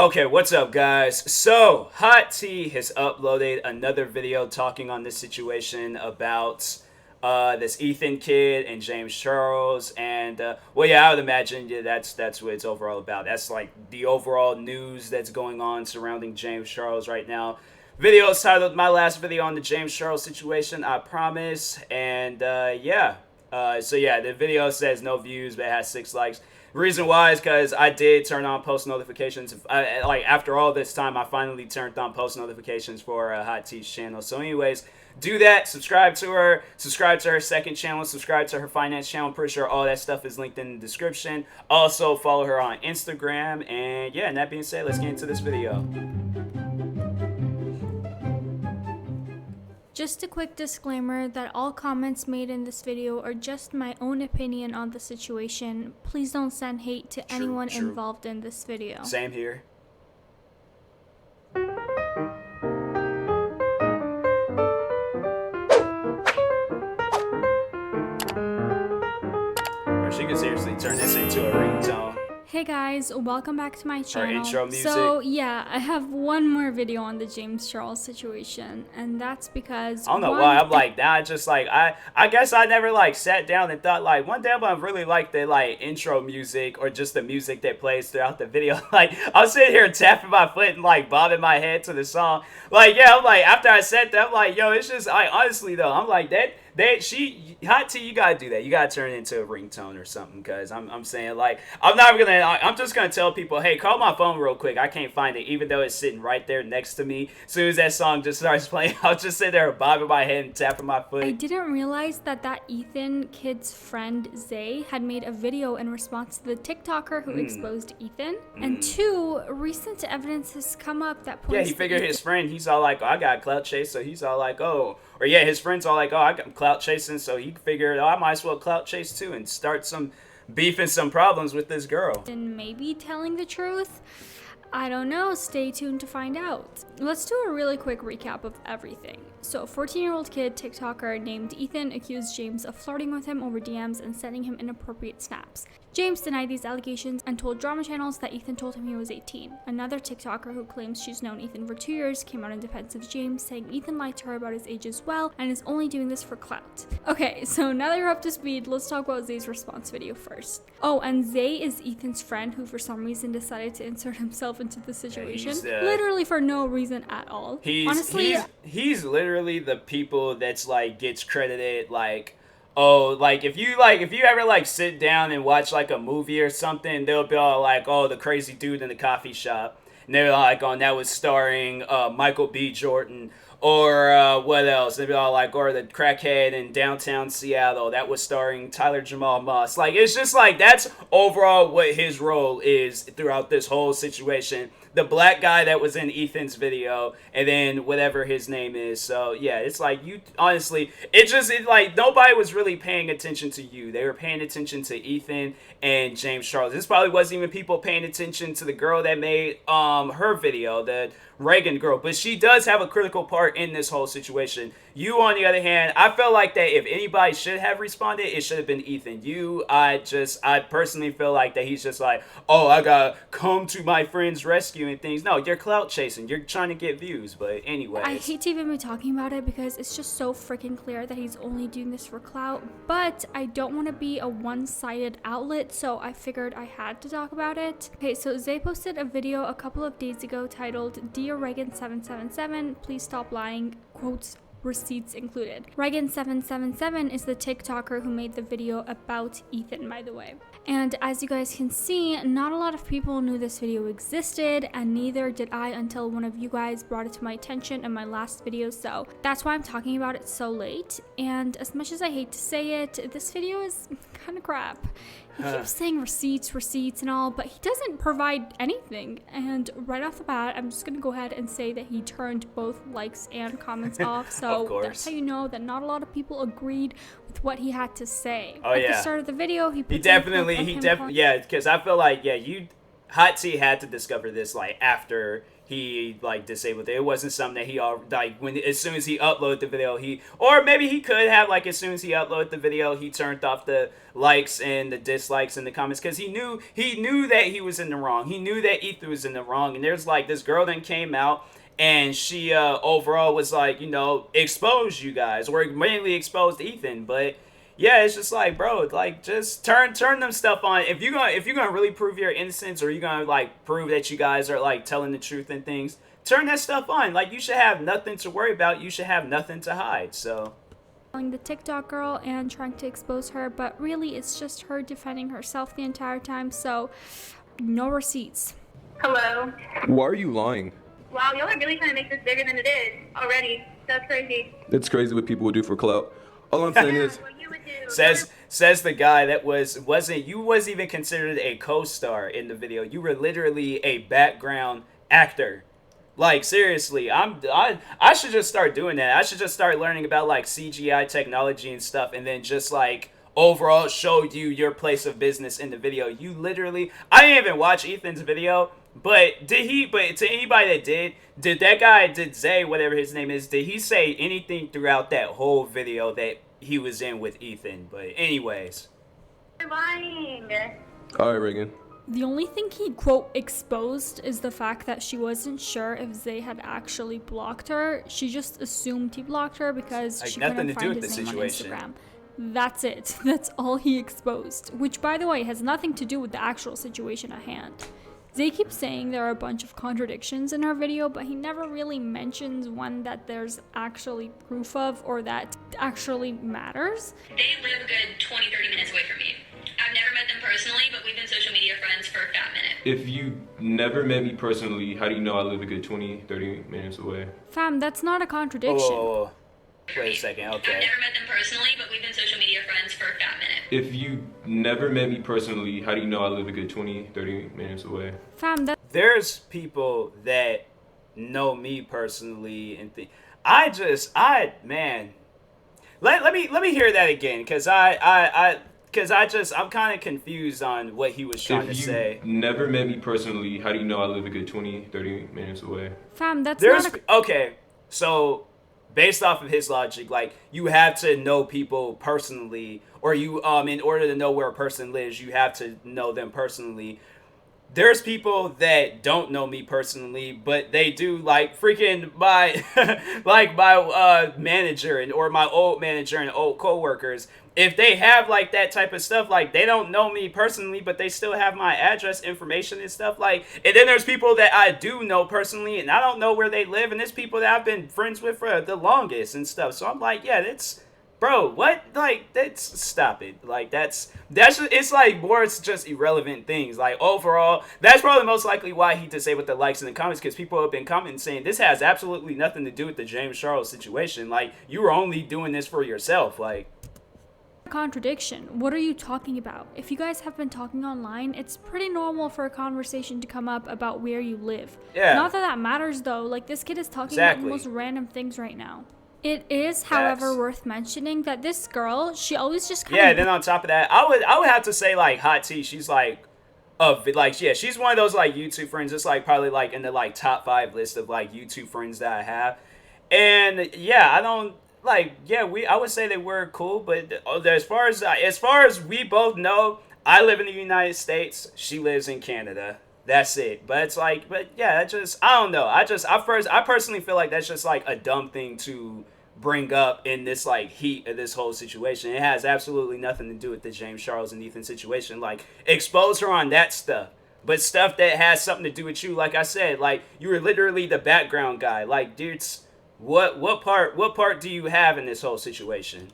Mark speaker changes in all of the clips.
Speaker 1: Okay, what's up, guys? So, Hot T has uploaded another video talking on this situation about this Ethan kid and James Charles, and well, yeah, I would imagine that's what it's overall about. That's like the overall news that's going on surrounding James Charles right now. Video is titled "My Last Video on the James Charles Situation." I promise, and yeah. So yeah, the video says no views, but it has 6 likes. Reason why is because I did turn on post notifications. Like after all this time, I finally turned on post notifications for Hot T's channel. So, anyways, do that. Subscribe to her. Subscribe to her second channel. Subscribe to her finance channel. I'm pretty sure all that stuff is linked in the description. Also, follow her on Instagram. And yeah, and that being said, let's get into this video.
Speaker 2: Just a quick disclaimer that all comments made in this video are just my own opinion on the situation. Please don't send hate to anyone involved in this video.
Speaker 1: Same here. Or she could seriously turn this into a ringtone.
Speaker 2: Hey guys, welcome back to my channel.
Speaker 1: Our intro music.
Speaker 2: So yeah, I have one more video on the James Charles situation, and that's because
Speaker 1: I don't know why I'm like that. Just like I guess I never like sat down and thought like one day I'm gonna really like the like intro music or just the music that plays throughout the video. Like I'm sitting here tapping my foot and like bobbing my head to the song. Like yeah, I'm like after I said that, I'm like yo, it's just honestly though, I'm like that Hot T, you gotta do that. You gotta turn it into a ringtone or something. Cause I'm saying like I'm just gonna tell people, hey, call my phone real quick. I can't find it, even though it's sitting right there next to me. As soon as that song just starts playing, I'll just sit there bobbing my head and tapping my foot.
Speaker 2: I didn't realize that Ethan kid's friend Zay had made a video in response to the TikToker who exposed Ethan. And 2, recent evidence has come up that points.
Speaker 1: Yeah, he figured his friend. He's all like, oh, I got clout chase, so he's all like, oh. Or yeah, his friend's all like, oh, I got clout chasing, so he figured, oh, I might as well clout chase too and start some beef and some problems with this girl.
Speaker 2: And maybe telling the truth? I don't know, stay tuned to find out. Let's do a really quick recap of everything. So, 14-year-old kid TikToker named Ethan accused James of flirting with him over DMs and sending him inappropriate snaps. James denied these allegations and told drama channels that Ethan told him he was 18. Another TikToker who claims she's known Ethan for 2 years came out in defense of James, saying Ethan lied to her about his age as well and is only doing this for clout. Okay, so now that you're up to speed, let's talk about Zay's response video first. Oh, and Zay is Ethan's friend who for some reason decided to insert himself into the situation. Literally for no reason at all.
Speaker 1: He's literally the people that's like gets credited like, oh, like if you ever like sit down and watch like a movie or something, they'll be all like, oh, the crazy dude in the coffee shop, and they're like, oh, that was starring Michael B. Jordan, or what else? They'd be all like, or the crackhead in downtown Seattle, that was starring Tyler Jamal Moss. Like it's just like that's overall what his role is throughout this whole situation. The black guy that was in Ethan's video, and then whatever his name is. So yeah, it's like you honestly, it like nobody was really paying attention to you. They were paying attention to Ethan and James Charles. This probably wasn't even people paying attention to the girl that made her video, the Reagan girl, but she does have a critical part in this whole situation. You, on the other hand, I felt like that if anybody should have responded, it should have been Ethan. I personally feel like that he's just like, oh, I gotta come to my friend's rescue and things. No, you're clout chasing. You're trying to get views. But anyway,
Speaker 2: I hate to even be talking about it because it's just so freaking clear that he's only doing this for clout. But I don't want to be a one-sided outlet, so I figured I had to talk about it. Okay, so Zay posted a video a couple of days ago titled, Dear Reagan777, please stop lying, quotes, receipts included. Reagan777 is the TikToker who made the video about Ethan, by the way. And as you guys can see, not a lot of people knew this video existed, and neither did I until one of you guys brought it to my attention in my last video, so that's why I'm talking about it so late. And as much as I hate to say it, this video is kind of crap. He keeps saying receipts and all, but he doesn't provide anything. And right off the bat, I'm just gonna go ahead and say that he turned both likes and comments off. So that's how you know that not a lot of people agreed with what he had to say.
Speaker 1: Oh,
Speaker 2: At the start of the video, he definitely,
Speaker 1: yeah, because I feel like, yeah, Hot T had to discover this like after he like disabled it. It wasn't something that he all like when as soon as he uploaded the video or maybe he could have like as soon as he uploaded the video he turned off the likes and the dislikes and the comments because he knew that he was in the wrong. He knew that Ethan was in the wrong, and there's like this girl that came out and she overall was like, exposed you guys, or mainly exposed Ethan, but yeah, it's just like, bro, like just turn them stuff on. If you're gonna really prove your innocence, or you're gonna like prove that you guys are like telling the truth and things, turn that stuff on. Like, you should have nothing to worry about. You should have nothing to hide. So
Speaker 2: the TikTok girl and trying to expose her, but really it's just her defending herself the entire time, so no receipts.
Speaker 3: Hello.
Speaker 4: Why are you lying?
Speaker 3: Wow, y'all are really trying to make this bigger than it is already. That's crazy.
Speaker 4: It's crazy what people would do for clout. All I'm saying is,
Speaker 3: What you would do.
Speaker 1: says the guy that wasn't even considered a co-star in the video. You were literally a background actor. Like, seriously, I should just start doing that. I should just start learning about like CGI technology and stuff, and then just like overall show you your place of business in the video. You literally, I didn't even watch Ethan's video, but to anybody that did Zay, whatever his name is, did he say anything throughout that whole video that he was in with Ethan? But anyways.
Speaker 3: You're lying.
Speaker 4: all right, Reagan.
Speaker 2: The only thing he, quote, exposed is the fact that she wasn't sure if Zay had actually blocked her. She just assumed he blocked her because
Speaker 1: Like,
Speaker 2: she
Speaker 1: nothing
Speaker 2: couldn't
Speaker 1: to do
Speaker 2: find
Speaker 1: with
Speaker 2: his
Speaker 1: the
Speaker 2: name
Speaker 1: situation.
Speaker 2: on Instagram. That's it. That's all he exposed. Which, by the way, has nothing to do with the actual situation at hand. Zay keeps saying there are a bunch of contradictions in her video, but he never really mentions one that there's actually proof of or that actually matters.
Speaker 5: They live a good 20-30 minutes away from me. I've never met them personally, but we've been social media friends for a fat minute.
Speaker 4: If you never met me personally, how do you know I live a good 20-30 minutes away?
Speaker 2: Fam, that's not a contradiction.
Speaker 1: Whoa. Wait a second, okay.
Speaker 5: I've never met them personally, but we've been social media friends for a fat minute.
Speaker 4: If you never met me personally, how do you know I live a good 20-30 minutes away?
Speaker 2: Fam, that
Speaker 1: There's people that know me personally and man. Let me hear that again, because I'm kind of confused on what he was trying to say.
Speaker 4: If you never met me personally, how do you know I live a good 20-30 minutes away?
Speaker 2: fam, that's
Speaker 1: There's
Speaker 2: not a
Speaker 1: okay, so based off of his logic, like, you have to know people personally, or you in order to know where a person lives, you have to know them personally. There's people that don't know me personally, but they do, like, freaking my like my manager or my old manager and old coworkers. If they have like that type of stuff, like, they don't know me personally, but they still have my address information and stuff, like. And then there's people that I do know personally, and I don't know where they live, and there's people that I've been friends with for the longest and stuff. So I'm like, yeah, that's, bro, what? Like, that's, stop it. Like, that's it's like more, it's just irrelevant things. Like, overall, that's probably most likely why he disabled the likes in the comments, because people have been commenting saying this has absolutely nothing to do with the James Charles situation. Like, you were only doing this for yourself. Like,
Speaker 2: contradiction. What are you talking about? If you guys have been talking online, it's pretty normal for a conversation to come up about where you live.
Speaker 1: Yeah.
Speaker 2: Not that that matters though. Like, this kid is talking
Speaker 1: Exactly.
Speaker 2: about the most random things right now. It is, however,
Speaker 1: Facts.
Speaker 2: worth mentioning that this girl, she always just kind
Speaker 1: yeah,
Speaker 2: of
Speaker 1: then on top of that, I would have to say, like, Hot T, she's like, yeah, she's one of those like YouTube friends. It's like probably like in the like top 5 list of like YouTube friends that I have. And yeah, I don't like, yeah, I would say that we're cool, but as far as we both know, I live in the United States, she lives in Canada. That's it. But it's like, but yeah, I don't know. I personally feel like that's just like a dumb thing to bring up in this like heat of this whole situation. It has absolutely nothing to do with the James Charles and Ethan situation. Like, expose her on that stuff. But stuff that has something to do with you, like I said, like, you were literally the background guy. Like, dude, what part do you have in this whole situation?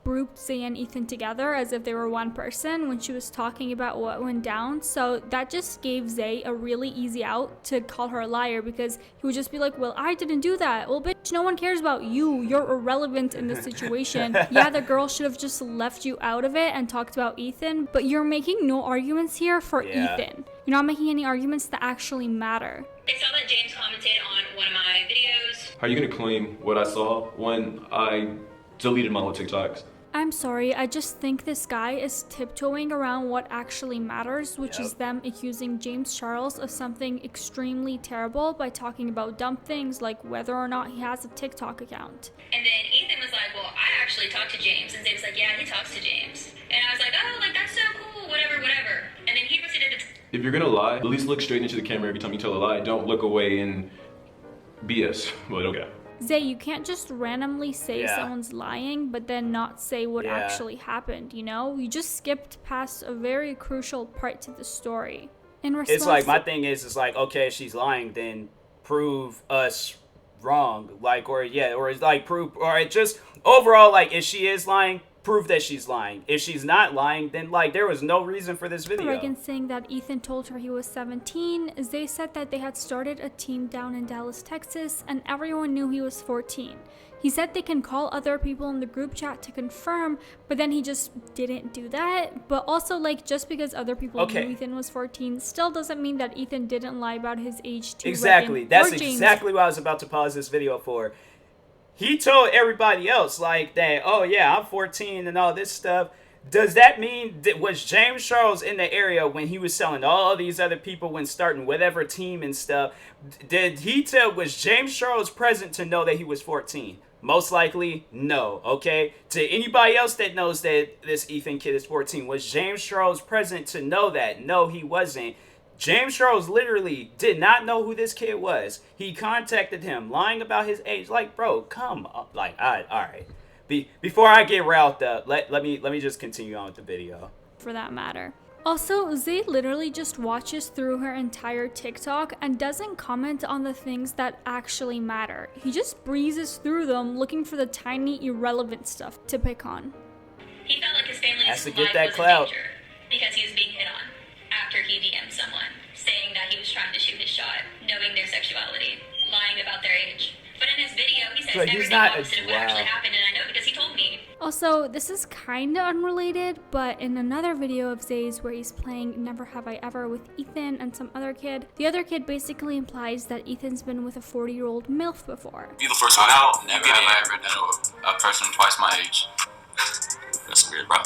Speaker 2: grouped Zay and Ethan together as if they were one person when she was talking about what went down. So that just gave Zay a really easy out to call her a liar, because he would just be like, well, I didn't do that. Well, bitch, no one cares about you. You're irrelevant in this situation. Yeah, the girl should have just left you out of it and talked about Ethan, but you're making no arguments here for Ethan. You're not making any arguments that actually matter.
Speaker 5: I saw that James commented on one of my videos.
Speaker 4: How are you gonna claim what I saw when I deleted my whole TikToks?
Speaker 2: I'm sorry, I just think this guy is tiptoeing around what actually matters, which is them accusing James Charles of something extremely terrible by talking about dumb things like whether or not he has a TikTok account.
Speaker 5: And then Ethan was like, well, I actually talked to James. And Zay was like, yeah, he talks to James. And I was like, oh, like, that's so cool, whatever. And then he proceeded to...
Speaker 4: If you're gonna lie, at least look straight into the camera every time you tell a lie. Don't look away and BS. But okay.
Speaker 2: Zay, you can't just randomly say someone's lying, but then not say what actually happened, you know? You just skipped past a very crucial part to the story. In response,
Speaker 1: it's like, my thing is, it's like, okay, if she's lying, then prove us wrong. Like, or it's like, prove, or it just, overall, like, if she is lying, prove that she's lying. If she's not lying, then, like, there was no reason for this video.
Speaker 2: Reagan saying that Ethan told her he was 17. Zay said that they had started a team down in Dallas, Texas, and everyone knew he was 14. He said they can call other people in the group chat to confirm, but then he just didn't do that. But also, like, just because other people knew Ethan was 14 still doesn't mean that Ethan didn't lie about his age to
Speaker 1: Exactly.
Speaker 2: Reagan
Speaker 1: That's
Speaker 2: or James.
Speaker 1: exactly what I was about to pause this video for. He told everybody else, like, that, oh yeah, I'm 14 and all this stuff. Does that mean, was James Charles in the area when he was selling all these other people when starting whatever team and stuff? Was James Charles present to know that he was 14? Most likely, no, okay? To anybody else that knows that this Ethan kid is 14, was James Charles present to know that? No, he wasn't. James Charles literally did not know who this kid was. He contacted him, lying about his age. Like, bro, come on. Like, all right. Before I get riled up, let me just continue on with the video.
Speaker 2: For that matter. Also, Zay literally just watches through her entire TikTok and doesn't comment on the things that actually matter. He just breezes through them, looking for the tiny, irrelevant stuff to pick on.
Speaker 5: He felt like his family's
Speaker 1: Has to
Speaker 5: life
Speaker 1: get that
Speaker 5: was
Speaker 1: clout.
Speaker 5: in danger because he was being hit on after he DM'd someone, saying that he was trying to shoot his shot, knowing their sexuality, lying about their age. But in his video, he says
Speaker 1: Like, he's
Speaker 5: everything
Speaker 1: not
Speaker 5: opposite of what actually happened, and I know because he told me.
Speaker 2: Also, this is kinda unrelated, but in another video of Zay's where he's playing Never Have I Ever with Ethan and some other kid, the other kid basically implies that Ethan's been with a 40-year-old MILF before.
Speaker 6: Be the first one out. Never have I ever done a person twice my age. That's weird, bro.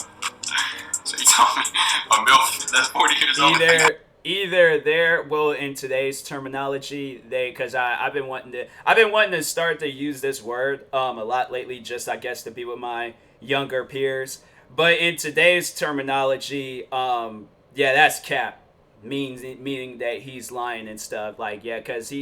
Speaker 6: So you told me a MILF that's 40 years old.
Speaker 1: Either they're, well, in today's terminology, because I've been wanting to start to use this word a lot lately, just I guess to be with my younger peers. But in today's terminology, yeah, that's cap, meaning that he's lying and stuff. Like, yeah, because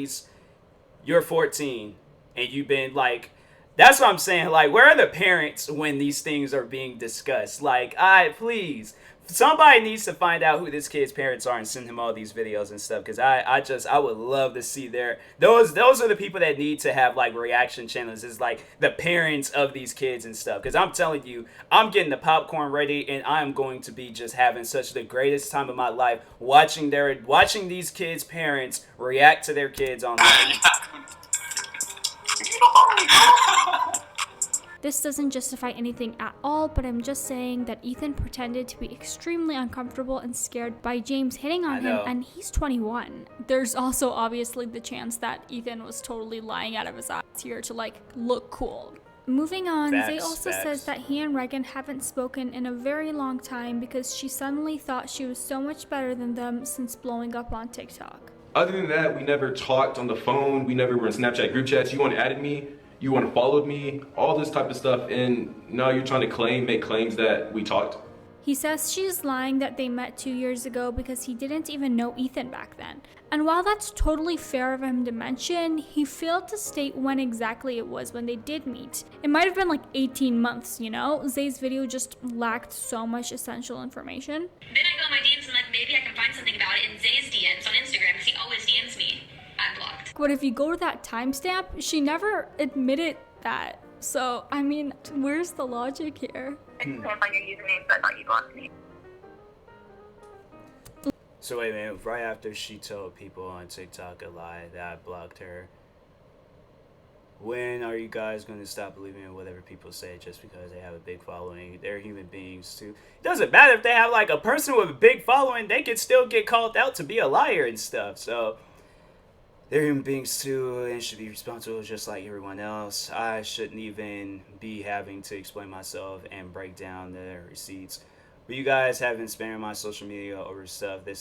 Speaker 1: you're 14 and you've been like. That's what I'm saying. Like, where are the parents when these things are being discussed? Like, please, somebody needs to find out who this kid's parents are and send him all these videos and stuff. Because I would love to see those are the people that need to have, like, reaction channels. Is like the parents of these kids and stuff. Because I'm telling you, I'm getting the popcorn ready and I'm going to be just having such the greatest time of my life watching these kids' parents react to their kids online.
Speaker 2: This doesn't justify anything at all, but I'm just saying that Ethan pretended to be extremely uncomfortable and scared by James hitting on him, and he's 21. There's also obviously the chance that Ethan was totally lying out of his ass here to, like, look cool. Moving on, Zay also says that he and Reagan haven't spoken in a very long time because she suddenly thought she was so much better than them since blowing up on TikTok.
Speaker 4: Other than that, we never talked on the phone. We never were in Snapchat group chats. You added me. You followed me. All this type of stuff. And now you're trying to make claims that we talked.
Speaker 2: He says she's lying that they met 2 years ago because he didn't even know Ethan back then. And while that's totally fair of him to mention, he failed to state when exactly it was when they did meet. It might have been like 18 months, you know? Zay's video just lacked so much essential information.
Speaker 5: Then I go on my DMs and like, maybe I can find something about it in Zay's DMs on Instagram because he always DMs me. I'm blocked.
Speaker 2: But if you go to that timestamp, she never admitted that. So, I mean, where's the logic here?
Speaker 3: I just can't find your username, so I thought you blocked me.
Speaker 1: So wait a minute, right after she told people on TikTok a lie that I blocked her, when are you guys going to stop believing in whatever people say just because they have a big following? They're human beings too. It doesn't matter if they have like a person with a big following, they can still get called out to be a liar and stuff. So they're human beings too and should be responsible just like everyone else. I shouldn't even be having to explain myself and break down the receipts. But you guys have been spamming my social media over stuff. That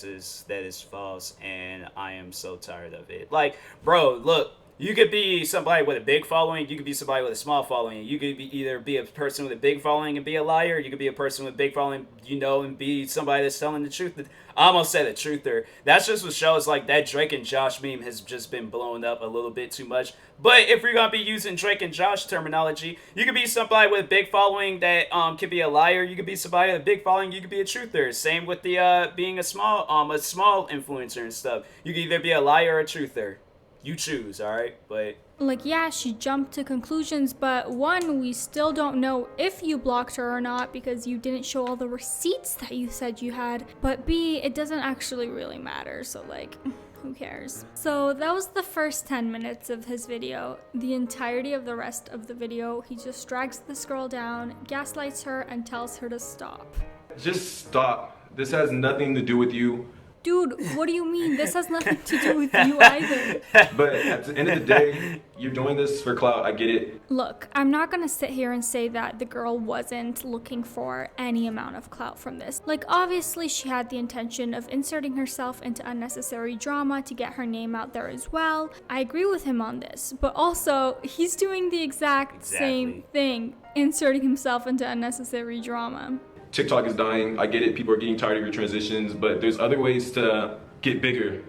Speaker 1: is false, and I am so tired of it. Like, bro, look, you could be somebody with a big following. You could be somebody with a small following. You could either be a person with a big following and be a liar. You could be a person with a big following, and be somebody that's telling the truth. I almost said a truther. That's just what shows like that Drake and Josh meme has just been blowing up a little bit too much. But if you're gonna be using Drake and Josh terminology, you could be somebody with a big following that could be a liar. You could be somebody with a big following. You could be a truther. Same with the being a small influencer and stuff. You could either be a liar or a truther. You choose, alright? But
Speaker 2: like, yeah, she jumped to conclusions, but one, we still don't know if you blocked her or not because you didn't show all the receipts that you said you had. But B, it doesn't actually really matter, so like, who cares? So that was the first 10 minutes of his video. The entirety of the rest of the video, he just drags this girl down, gaslights her, and tells her to stop.
Speaker 4: Just stop. This has nothing to do with you.
Speaker 2: Dude, what do you mean? This has nothing to do with you either.
Speaker 4: But at the end of the day, you're doing this for clout. I get it.
Speaker 2: Look, I'm not gonna sit here and say that the girl wasn't looking for any amount of clout from this. Like, obviously she had the intention of inserting herself into unnecessary drama to get her name out there as well. I agree with him on this, but also he's doing the exact same thing, inserting himself into unnecessary drama.
Speaker 4: TikTok is dying. I get it. People are getting tired of your transitions, but there's other ways to get bigger.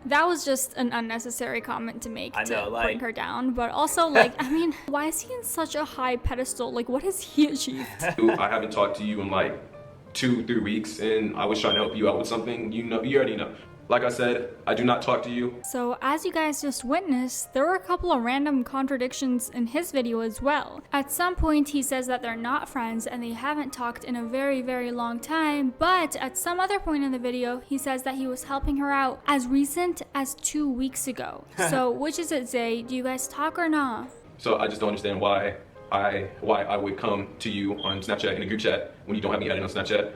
Speaker 2: That was just an unnecessary comment to make to bring her down. But also, like, I mean, why is he in such a high pedestal? Like, what has he achieved?
Speaker 4: I haven't talked to you in like 2-3 weeks, and I was trying to help you out with something. You already know. Like I said, I do not talk to you.
Speaker 2: So as you guys just witnessed, there were a couple of random contradictions in his video as well. At some point, he says that they're not friends and they haven't talked in a very, very long time, but at some other point in the video, he says that he was helping her out as recent as 2 weeks ago. So which is it, Zay? Do you guys talk or not?
Speaker 4: So I just don't understand why I would come to you on Snapchat in a group chat when you don't have me added on Snapchat.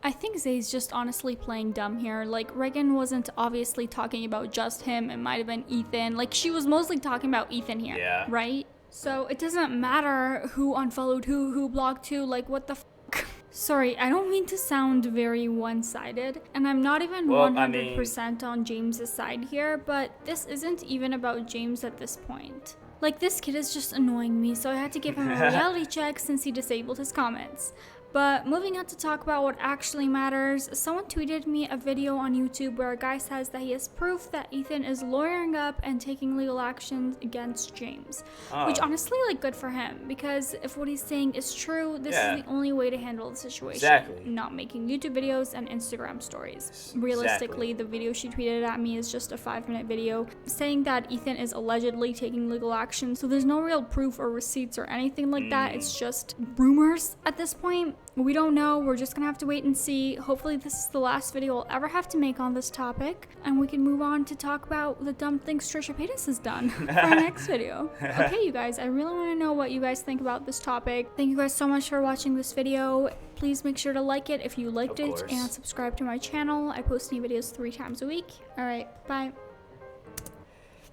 Speaker 2: I think Zay's just honestly playing dumb here. Like, Reagan wasn't obviously talking about just him. It might have been Ethan. Like, she was mostly talking about Ethan here, right? So it doesn't matter who unfollowed who blocked who. Like, what the f***? Sorry, I don't mean to sound very one-sided, and I'm not even 100% on James's side here, but this isn't even about James at this point. Like, this kid is just annoying me, so I had to give him a reality check since he disabled his comments. But moving on to talk about what actually matters, someone tweeted me a video on YouTube where a guy says that he has proof that Ethan is lawyering up and taking legal actions against James. Which honestly, like, good for him, because if what he's saying is true, this is the only way to handle the situation. Not making YouTube videos and Instagram stories. Realistically, the video she tweeted at me is just a 5-minute video saying that Ethan is allegedly taking legal action, so there's no real proof or receipts or anything like that. It's just rumors at this point. We don't know. We're just gonna have to wait and see. Hopefully this is the last video I'll ever have to make on this topic, and we can move on to talk about the dumb things Trisha Paytas has done for our next video. Okay, you guys, I really want to know what you guys think about this topic. Thank you guys so much for watching this video. Please make sure to like it if you liked it, and subscribe to my channel. I post new videos 3 times a week. Alright, bye.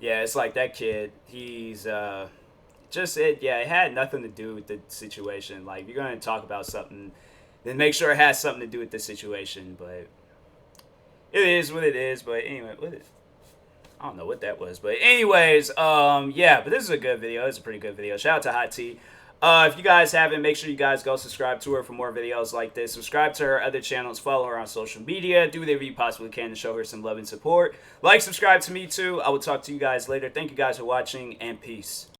Speaker 1: Yeah, it's like that kid, he's it had nothing to do with the situation. Like, if you're going to talk about something, then make sure it has something to do with the situation. But it is what it is. But anyway, I don't know what that was. But anyways, yeah, but this is a good video. It's a pretty good video. Shout out to Hot T. If you guys haven't, make sure you guys go subscribe to her for more videos like this. Subscribe to her other channels. Follow her on social media. Do whatever you possibly can to show her some love and support. Like, subscribe to me too. I will talk to you guys later. Thank you guys for watching, and peace.